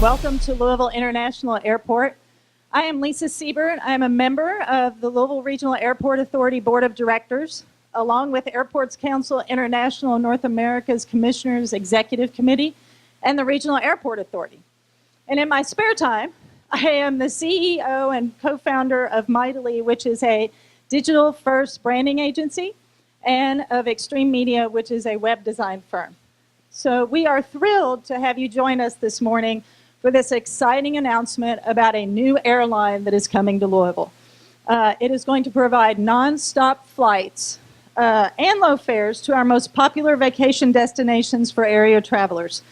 Welcome to Louisville International Airport. I am Lisa Siebert. I am a member of the Louisville Regional Airport Authority Board of Directors, along with Airports Council International North America's Commissioners Executive Committee and the Regional Airport Authority. And in my spare time, I am the CEO and co-founder of Mightily, which is a digital-first branding agency, and of Extreme Media, which is a web design firm. So we are thrilled to have you join us this morning for this exciting announcement about a new airline that is coming to Louisville. It is going to provide non-stop flights and low fares to our most popular vacation destinations for area travelers.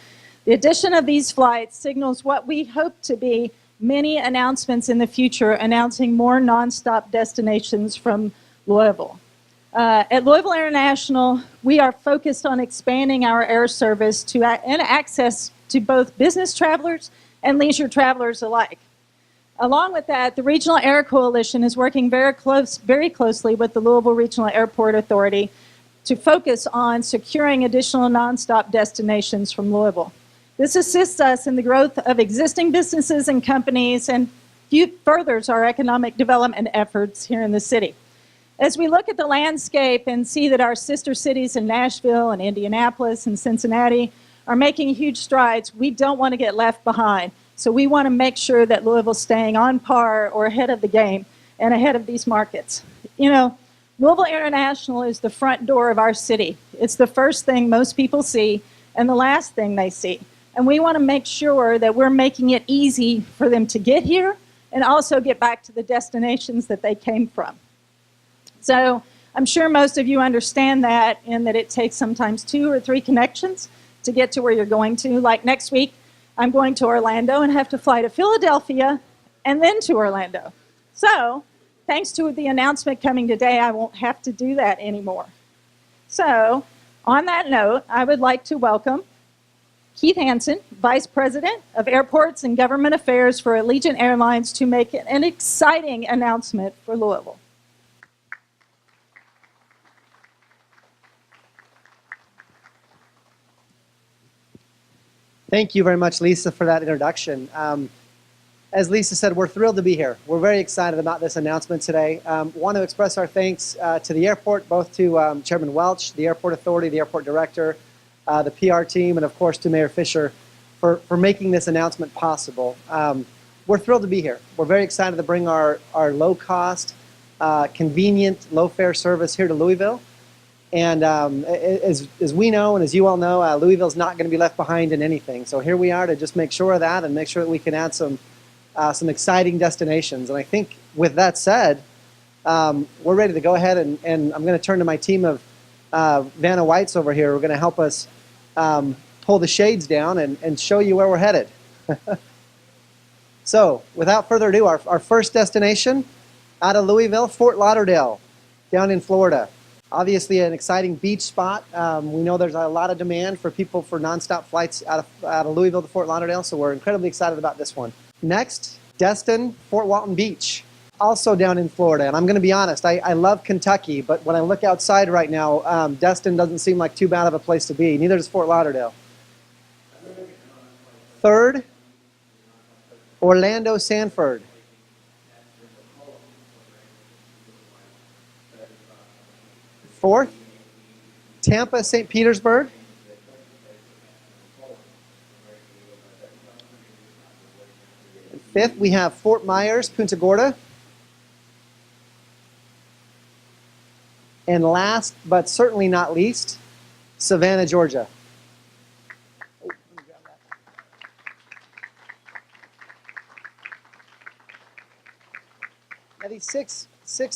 The addition of these flights signals what we hope to be many announcements in the future announcing more non-stop destinations from Louisville. At Louisville International, we are focused on expanding our air service to and access to both business travelers and leisure travelers alike. Along with that, the Regional Air Coalition is working very closely with the Louisville Regional Airport Authority to focus on securing additional nonstop destinations from Louisville. This assists us in the growth of existing businesses and companies and furthers our economic development efforts here in the city. As we look at the landscape and see that our sister cities in Nashville and Indianapolis and Cincinnati are making huge strides, we don't want to get left behind. So we want to make sure that Louisville's staying on par or ahead of the game and ahead of these markets. You know, Louisville International is the front door of our city. It's the first thing most people see and the last thing they see. And we want to make sure that we're making it easy for them to get here and also get back to the destinations that they came from. So I'm sure most of you understand that, and that it takes sometimes 2 or 3 connections to get to where you're going to. Like next week, I'm going to Orlando and have to fly to Philadelphia and then to Orlando. So thanks to the announcement coming today, I won't have to do that anymore. So on that note, I would like to welcome Keith Hansen, Vice President of Airports and Government Affairs for Allegiant Airlines, to make an exciting announcement for Louisville. Thank you very much, Lisa, for that introduction. As Lisa said, we're thrilled to be here. We're very excited about this announcement today. Want to express our thanks to the airport, both to Chairman Welch, the Airport Authority, the Airport Director, the PR team, and of course to Mayor Fisher for making this announcement possible. We're thrilled to be here. We're very excited to bring our low-cost, convenient, low-fare service here to Louisville. And as we know, and as you all know, Louisville's not going to be left behind in anything. So here we are to just make sure of that and make sure that we can add some exciting destinations. And I think with that said, we're ready to go ahead and I'm going to turn to my team of Vanna Whites over here. We're going to help us pull the shades down and show you where we're headed. So without further ado, our first destination out of Louisville, Fort Lauderdale, down in Florida. Obviously an exciting beach spot. We know there's a lot of demand for people for nonstop flights out of Louisville to Fort Lauderdale, so we're incredibly excited about this one. Next, Destin, Fort Walton Beach, also down in Florida. And I'm going to be honest, I love Kentucky, but when I look outside right now, Destin doesn't seem like too bad of a place to be. Neither does Fort Lauderdale. Third, Orlando, Sanford. Fourth, Tampa, St. Petersburg. And fifth, we have Fort Myers, Punta Gorda. And last, but certainly not least, Savannah, Georgia. Now these six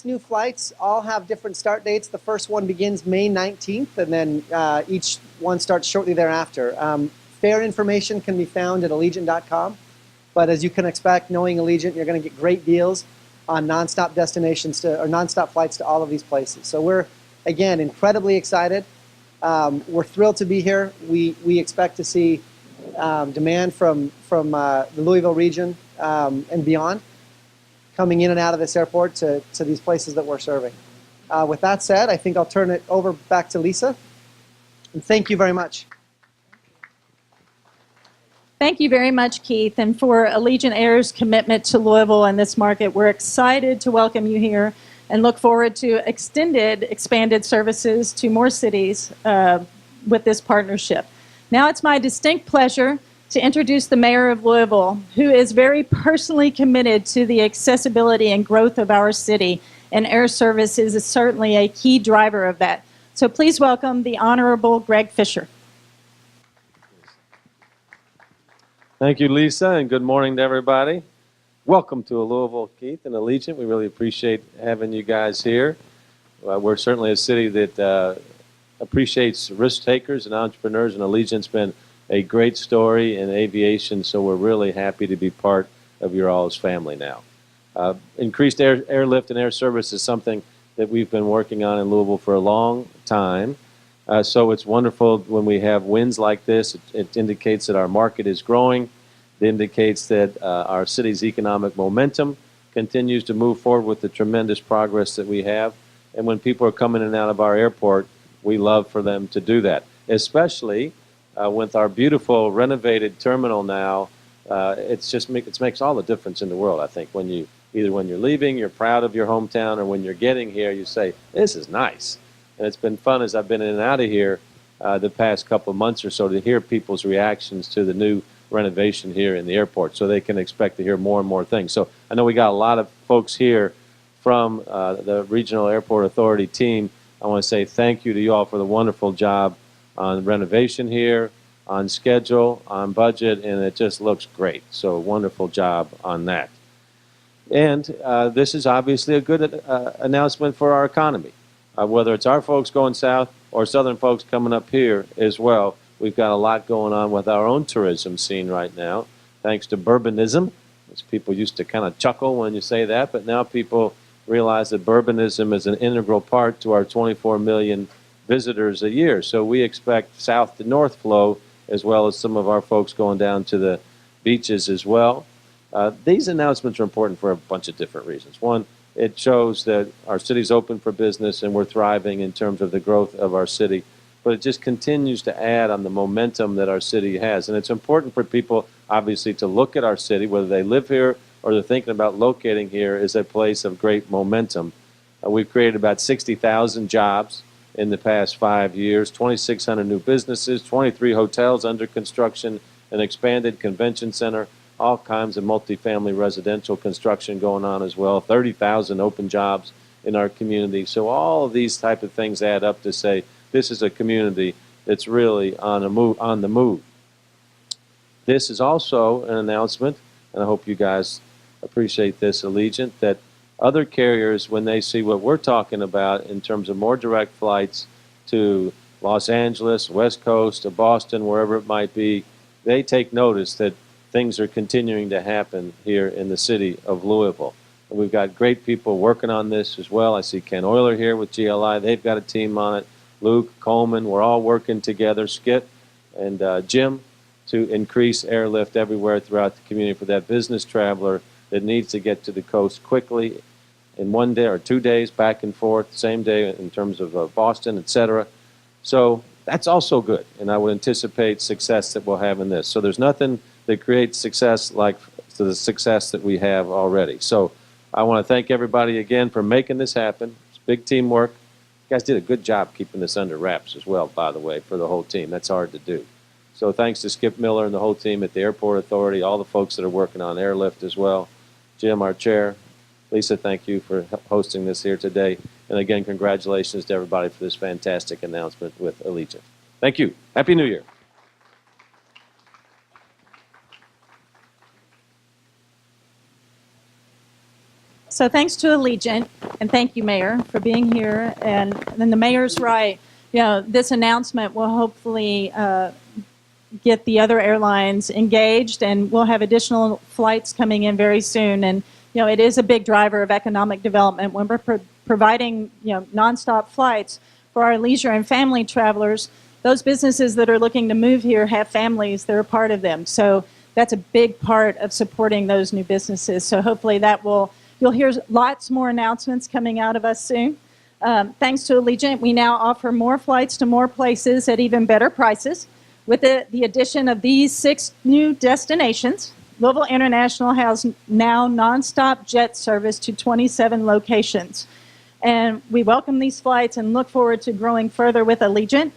new flights all have different start dates. The first one begins May 19th, and then each one starts shortly thereafter. Fare information can be found at Allegiant.com, but as you can expect, knowing Allegiant, you're going to get great deals on nonstop destinations or nonstop flights to all of these places. So we're, again, incredibly excited. We're thrilled to be here. We expect to see demand from the Louisville region and beyond, coming in and out of this airport to these places that we're serving. With that said, I think I'll turn it over back to Lisa. And thank you very much. Thank you very much, Keith. And for Allegiant Air's commitment to Louisville and this market, we're excited to welcome you here and look forward to expanded services to more cities with this partnership. Now it's my distinct pleasure to introduce the Mayor of Louisville, who is very personally committed to the accessibility and growth of our city, and air services is certainly a key driver of that. So please welcome the Honorable Greg Fisher. Thank you, Lisa, and good morning to everybody. Welcome to Louisville, Keith, and Allegiant. We really appreciate having you guys here. We're certainly a city that appreciates risk takers and entrepreneurs, and Allegiant's been a great story in aviation, so we're really happy to be part of your all's family now. Increased airlift and air service is something that we've been working on in Louisville for a long time. So it's wonderful when we have wins like this. It indicates that our market is growing. It indicates that our city's economic momentum continues to move forward with the tremendous progress that we have. And when people are coming in and out of our airport, we love for them to do that, especially with our beautiful renovated terminal now. It makes all the difference in the world, I think. When you're leaving, you're proud of your hometown, or when you're getting here, you say, this is nice. And it's been fun as I've been in and out of here the past couple of months or so to hear people's reactions to the new renovation here in the airport, so they can expect to hear more and more things. So I know we got a lot of folks here from the Regional Airport Authority team. I want to say thank you to you all for the wonderful job on renovation here, on schedule, on budget, and it just looks great. So wonderful job on that. And this is obviously a good announcement for our economy. Whether it's our folks going south or southern folks coming up here as well, we've got a lot going on with our own tourism scene right now, thanks to bourbonism, which people used to kind of chuckle when you say that, but now people realize that bourbonism is an integral part to our 24 million visitors a year. So we expect south to north flow, as well as some of our folks going down to the beaches as well. These announcements are important for a bunch of different reasons. One, it shows that our city's open for business and we're thriving in terms of the growth of our city. But it just continues to add on the momentum that our city has. And it's important for people, obviously, to look at our city, whether they live here or they're thinking about locating here, as a place of great momentum. We've created about 60,000 jobs in the past 5 years, 2,600 new businesses, 23 hotels under construction, an expanded convention center, all kinds of multifamily residential construction going on as well, 30,000 open jobs in our community. So all of these type of things add up to say this is a community that's really on the move. This is also an announcement, and I hope you guys appreciate this, Allegiant, that other carriers, when they see what we're talking about in terms of more direct flights to Los Angeles, West Coast, to Boston, wherever it might be, they take notice that things are continuing to happen here in the city of Louisville. And we've got great people working on this as well. I see Ken Euler here with GLI. They've got a team on it. Luke, Coleman, we're all working together, Skip and Jim, to increase airlift everywhere throughout the community for that business traveler that needs to get to the coast quickly in 1 day or 2 days, back and forth, same day in terms of Boston, etc. So that's also good, and I would anticipate success that we'll have in this. So there's nothing that creates success like the success that we have already. So I want to thank everybody again for making this happen. It's big teamwork. You guys did a good job keeping this under wraps as well, by the way, for the whole team. That's hard to do. So thanks to Skip Miller and the whole team at the Airport Authority, all the folks that are working on airlift as well. Jim, our chair. Lisa, thank you for hosting this here today. And again, congratulations to everybody for this fantastic announcement with Allegiant. Thank you. Happy New Year. So thanks to Allegiant, and thank you, Mayor, for being here. And then the Mayor's right. You know, this announcement will hopefully get the other airlines engaged, and we'll have additional flights coming in very soon. And, you know, it is a big driver of economic development when we're providing, you know, nonstop flights for our leisure and family travelers. Those businesses that are looking to move here have families that are part of them. So that's a big part of supporting those new businesses. So hopefully that will, you'll hear lots more announcements coming out of us soon. Thanks to Allegiant, we now offer more flights to more places at even better prices. With the addition of these 6 new destinations, Louisville International has now nonstop jet service to 27 locations. And we welcome these flights and look forward to growing further with Allegiant.